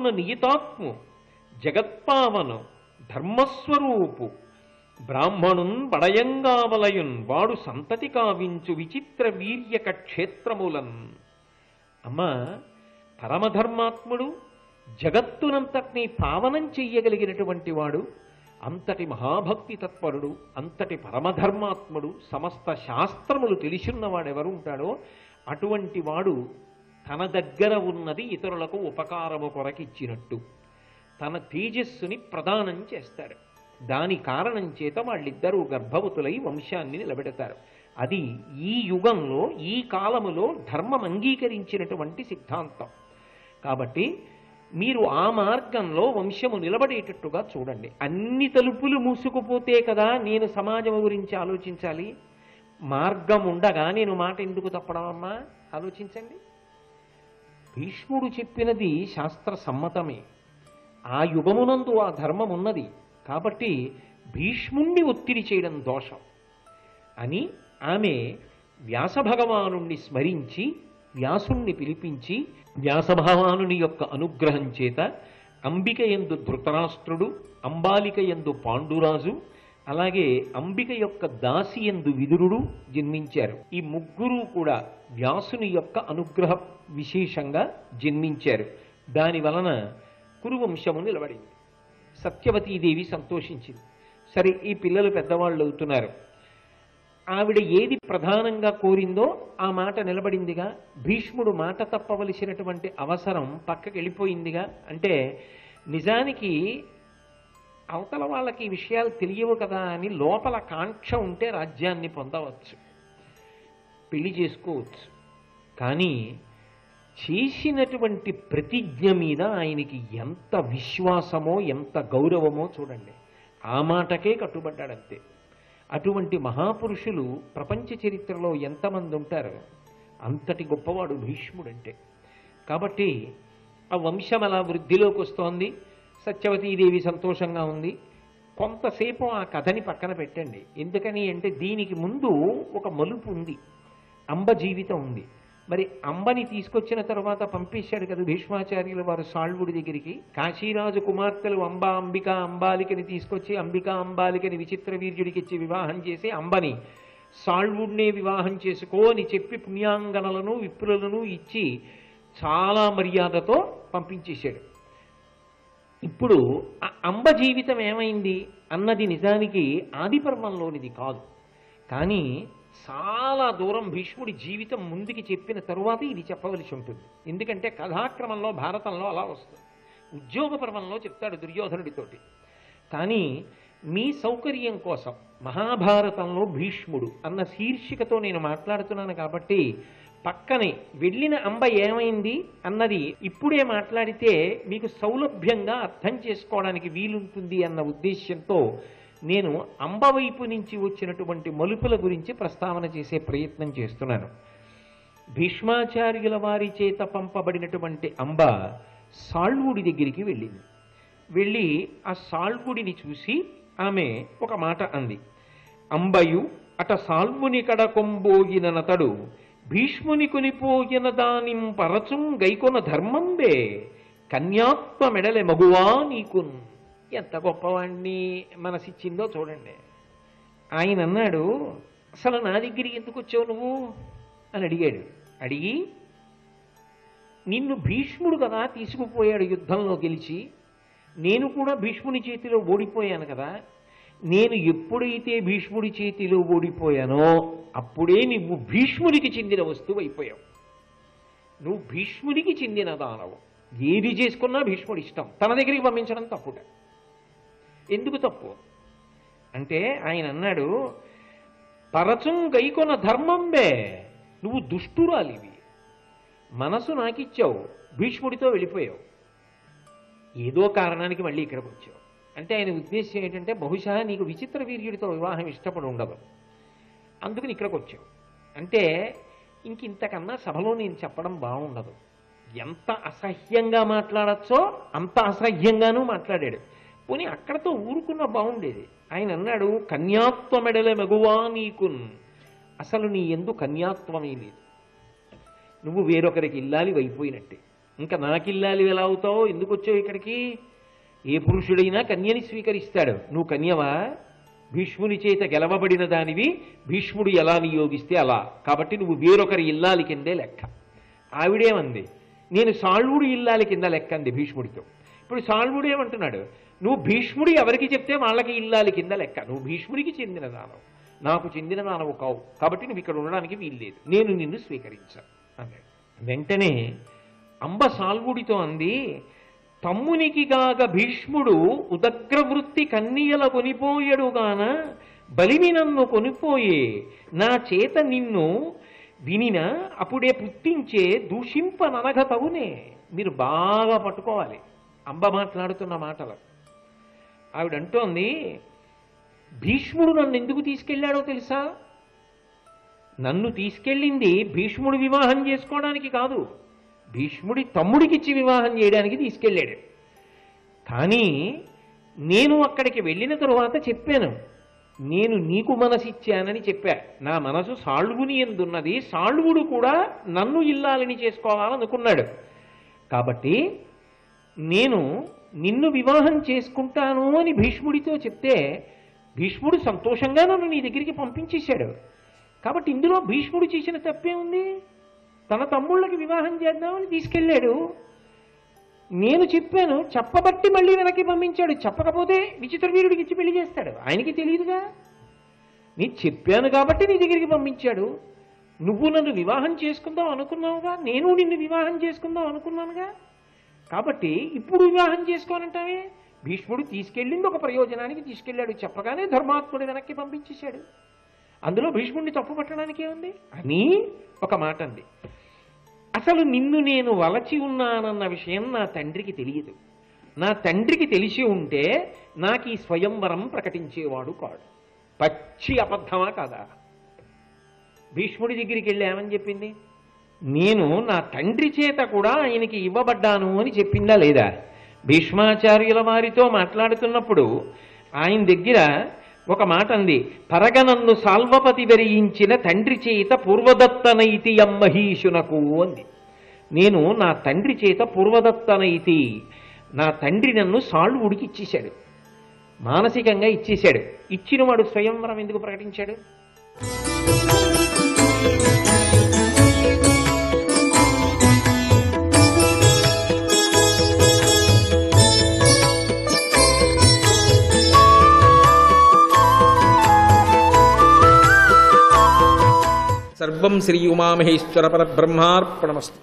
జగత్తున నియతాత్ము జగత్పావను ధర్మస్వరూపు బ్రాహ్మణున్ బడయంగావలయున్ వాడు సంతతి కావించు విచిత్ర వీర్యక క్షేత్రములన్. అమ్మా, పరమధర్మాత్ముడు, జగత్తునంతటినీ పావనం చెయ్యగలిగినటువంటి వాడు, అంతటి మహాభక్తి తత్పరుడు, అంతటి పరమధర్మాత్ముడు, సమస్త శాస్త్రములు తెలిసిన్నవాడెవరు ఉంటాడో అటువంటి వాడు తన దగ్గర ఉన్నది ఇతరులకు ఉపకారము కొరకిచ్చినట్టు తన తేజస్సుని ప్రదానం చేస్తాడు. దాని కారణం చేత వాళ్ళిద్దరూ గర్భవతులై వంశాన్ని నిలబెడతారు. అది ఈ యుగంలో, ఈ కాలములో ధర్మం అంగీకరించినటువంటి సిద్ధాంతం. కాబట్టి మీరు ఆ మార్గంలో వంశము నిలబడేటట్టుగా చూడండి. అన్ని తలుపులు మూసుకుపోతే కదా నేను సమాజం గురించి ఆలోచించాలి. మార్గం ఉండగా నేను మాట ఎందుకు తప్పడం అమ్మా? ఆలోచించండి. భీష్ముడు చెప్పినది శాస్త్ర సమ్మతమే. ఆ యుగమునందు ఆ ధర్మం ఉన్నది. కాబట్టి భీష్ముణ్ణి ఒత్తిడి చేయడం దోషం అని ఆమె వ్యాసభగవానుణ్ణి స్మరించి వ్యాసుణ్ణి పిలిపించి వ్యాసభగవానుని యొక్క అనుగ్రహం చేత అంబిక యందు ధృతరాష్ట్రుడు, అంబాలిక యందు పాండురాజు, అలాగే అంబిక యొక్క దాసి యందు విదురుడు జన్మించారు. ఈ ముగ్గురు కూడా వ్యాసుని యొక్క అనుగ్రహ విశేషంగా జన్మించారు. దాని వలన కురువంశము నిలబడింది. సత్యవతీదేవి సంతోషించింది. సరే, ఈ పిల్లలు పెద్దవాళ్ళు అవుతున్నారు. ఆవిడ ఏది ప్రధానంగా కోరిందో ఆ మాట నిలబడిందిగా. భీష్ముడు మాట తప్పవలసినటువంటి అవసరం పక్కకి వెళ్ళిపోయిందిగా. అంటే నిజానికి అవతల వాళ్ళకి ఈ విషయాలు తెలియవు కదా అని లోపల కాంక్ష ఉంటే రాజ్యాన్ని పొందవచ్చు, పెళ్లి చేసుకోవచ్చు. కానీ చేసినటువంటి ప్రతిజ్ఞ మీద ఆయనకి ఎంత విశ్వాసమో ఎంత గౌరవమో చూడండి. ఆ మాటకే కట్టుబడ్డాడంతే. అటువంటి మహాపురుషులు ప్రపంచ చరిత్రలో ఎంతమంది ఉంటారు? అంతటి గొప్పవాడు భీష్ముడంటే. కాబట్టి ఆ వంశం అలా వృద్ధిలోకి వస్తోంది. సత్యవతీదేవి సంతోషంగా ఉంది. కొంతసేపు ఆ కథని పక్కన పెట్టండి. ఎందుకని అంటే దీనికి ముందు ఒక మలుపు ఉంది. అంబ జీవితం ఉంది. మరి అంబని తీసుకొచ్చిన తర్వాత పంపించాడు కదా భీష్మాచార్యుల వారు సాళ్వుడి దగ్గరికి. కాశీరాజు కుమార్తెలు అంబా, అంబిక, అంబాలికని తీసుకొచ్చి అంబికా అంబాలికని విచిత్ర వీర్యుడికి ఇచ్చి వివాహం చేసి అంబని సాళ్వుడినే వివాహం చేసుకో అని చెప్పి పుణ్యాంగనలను విప్రులను ఇచ్చి చాలా మర్యాదతో పంపించేశాడు. ఇప్పుడు ఆ అంబ జీవితం ఏమైంది అన్నది నిజానికి ఆదిపర్వంలోనిది కాదు. కానీ చాలా దూరం భీష్ముడి జీవితం ముందుకి చెప్పిన తరువాత ఇది చెప్పవలసి ఉంటుంది. ఎందుకంటే కథాక్రమంలో భారతంలో అలా వస్తుంది. ఉద్యోగ పర్వంలో చెప్తాడు దుర్యోధనుడితోటి. కానీ మీ సౌకర్యం కోసం మహాభారతంలో భీష్ముడు అన్న శీర్షికతో నేను మాట్లాడుతున్నాను కాబట్టి పక్కనే వెళ్ళిన అంబ ఏమైంది అన్నది ఇప్పుడే మాట్లాడితే మీకు సౌలభ్యంగా అర్థం చేసుకోవడానికి వీలుంటుంది అన్న ఉద్దేశ్యంతో నేను అంబ వైపు నుంచి వచ్చినటువంటి మలుపుల గురించి ప్రస్తావన చేసే ప్రయత్నం చేస్తున్నాను. భీష్మాచార్యుల వారి చేత పంపబడినటువంటి అంబ సాళ్వుడి దగ్గరికి వెళ్ళింది. వెళ్ళి ఆ సాళ్వుడిని చూసి ఆమె ఒక మాట అంది. అంబయు అట సాల్వుని కడకొంబోగిన నతడు భీష్ముని కొనిపోయిన దానిం పరచుం గైకొన ధర్మంబే కన్యాత్మ మెడలె మగువా నీకున్. ఎంత గొప్పవాణ్ణి మనసిచ్చిందో చూడండి. ఆయన అన్నాడు, అసలు నా దగ్గరికి ఎందుకు వచ్చావు నువ్వు అని అడిగాడు. అడిగి, నిన్ను భీష్ముడు కదా తీసుకుపోయాడు యుద్ధంలో గెలిచి, నేను కూడా భీష్ముని చేతిలో ఓడిపోయాను కదా. నేను ఎప్పుడైతే భీష్ముడి చేతిలో ఓడిపోయానో అప్పుడే నువ్వు భీష్ముడికి చెందిన వస్తువు అయిపోయావు. నువ్వు భీష్ముడికి చెందిన దానవు. ఏది చేసుకున్నా భీష్ముడి ఇష్టం. తన దగ్గరికి పంపించడం తప్పుగా. ఎందుకు తప్పు అంటే ఆయన అన్నాడు, పరచుం గైకొన ధర్మంబే. నువ్వు దుష్టురాలివి. మనసు నాకిచ్చావు, భీష్ముడితో వెళ్ళిపోయావు. ఏదో కారణానికి మళ్ళీ ఇక్కడికి వచ్చావు. అంటే ఆయన ఉద్దేశం ఏంటంటే బహుశా నీకు విచిత్ర వీర్యుడితో వివాహం ఇష్టపడి ఉండదు, అందుకని ఇక్కడికి వచ్చావు. అంటే ఇంతకన్నా సభలో నేను చెప్పడం బాగుండదు. ఎంత అసహ్యంగా మాట్లాడచ్చో అంత అసహ్యంగానూ మాట్లాడాడు. పోనీ అక్కడతో ఊరుకున్న బాగుండేది. ఆయన అన్నాడు, కన్యాత్వ మెడల మగువా నీకున్. అసలు నీ ఎందు కన్యాత్వమే లేదు. నువ్వు వేరొకరికి ఇల్లాలి అయిపోయినట్టే. ఇంకా నాకిల్లాలి ఎలా అవుతావు, ఎందుకు వచ్చావు ఇక్కడికి? ఏ పురుషుడైనా కన్యని స్వీకరిస్తాడు. నువ్వు కన్యవా? భీష్ముని చేత గెలవబడిన దానివి, భీష్ముడు ఎలా నియోగిస్తే అలా, కాబట్టి నువ్వు వేరొకరి ఇల్లాలి కిందే లెక్క. ఆవిడేమంది, నేను సాల్వుడి ఇల్లాలి కింద లెక్క అంది భీష్ముడితో. ఇప్పుడు సాల్వుడు ఏమంటున్నాడు, నువ్వు భీష్ముడు ఎవరికి చెప్తే వాళ్ళకి ఇల్లాలి కింద లెక్క, నువ్వు భీష్ముడికి చెందిన దానవు, నాకు చెందిన దానవు కావు, కాబట్టి నువ్వు ఇక్కడ ఉండడానికి వీల్లేదు, నేను నిన్ను స్వీకరించాను అన్నాడు. వెంటనే అంబ సాల్వుడితో అంది, తమ్మునికి గాగ భీష్ముడు ఉదగ్రవృత్తి కన్నియల కొనిపోయడుగాన బలిమి నన్ను కొనిపోయే, నా చేత నిన్ను వినిన అప్పుడే పుట్టించే దూషింపననగతవునే. మీరు బాగా పట్టుకోవాలి అంబ మాట్లాడుతున్న మాటలు. ఆవిడంటోంది, భీష్ముడు నన్ను ఎందుకు తీసుకెళ్ళాడో తెలుసా? నన్ను తీసుకెళ్ళింది భీష్ముడు వివాహం చేసుకోవడానికి కాదు, భీష్ముడి తమ్ముడికిచ్చి వివాహం చేయడానికి తీసుకెళ్ళాడు. కానీ నేను అక్కడికి వెళ్ళిన తరువాత చెప్పాను, నేను నీకు మనసిచ్చానని చెప్పా. నా మనసు సాళ్వుని ఎందున్నది, సాళ్వుడు కూడా నన్ను ఇల్లాలని చేసుకోవాలనుకున్నాడు. కాబట్టి నేను నిన్ను వివాహం చేసుకుంటాను అని భీష్ముడితో చెప్తే భీష్ముడు సంతోషంగా నన్ను నీ దగ్గరికి పంపించేశాడు. కాబట్టి ఇందులో భీష్ముడు చేసిన తప్పే ఉంది? తన తమ్ముళ్ళకి వివాహం చేద్దామని తీసుకెళ్ళాడు. నేను చెప్పాను, చెప్పబట్టి మళ్ళీ వెనక్కి పంపించాడు. చెప్పకపోతే విచిత్ర వీరుడికి ఇచ్చి పెళ్లి చేస్తాడు, ఆయనకి తెలియదుగా. నీ చెప్పాను కాబట్టి నీ దగ్గరికి పంపించాడు. నువ్వు నన్ను వివాహం చేసుకుందాం అనుకున్నావుగా, నేను నిన్ను వివాహం చేసుకుందాం అనుకున్నానుగా. కాబట్టి ఇప్పుడు వివాహం చేసుకోనంటావే? భీష్ముడు తీసుకెళ్ళింది ఒక ప్రయోజనానికి తీసుకెళ్ళాడు, చెప్పగానే ధర్మాత్ముడు వెనక్కి పంపించేశాడు. అందులో భీష్ముడిని తప్పు పట్టడానికి ఏముంది అని ఒక మాట అంది. అసలు నిన్ను నేను వలచి ఉన్నానన్న విషయం నా తండ్రికి తెలియదు. నా తండ్రికి తెలిసి ఉంటే నాకు ఈ స్వయంవరం ప్రకటించేవాడు కాడు. పచ్చి అబద్ధమా కాదా? భీష్ముడి దగ్గరికి వెళ్ళి ఏమని చెప్పింది? నేను నా తండ్రి చేత కూడా ఆయనకి ఇవ్వబడ్డాను అని చెప్పిందా లేదా? భీష్మాచార్యుల వారితో మాట్లాడుతున్నప్పుడు ఆయన దగ్గర ఒక మాట అంది, పరగనన్ను సాల్వపతి వెరియించిన తండ్రి చేత పూర్వదత్తనైతి అమ్మహీషునకు అంది. నేను నా తండ్రి చేత పూర్వదత్తనైతి, నా తండ్రి నన్ను సాల్వుడికి ఇచ్చేశాడు, మానసికంగా ఇచ్చేశాడు. ఇచ్చిన వాడు స్వయంవరం ఎందుకు ప్రకటించాడు? సర్వం శ్రీ ఉమామహేశ్వర పరబ్రహ్మార్పణమస్తు.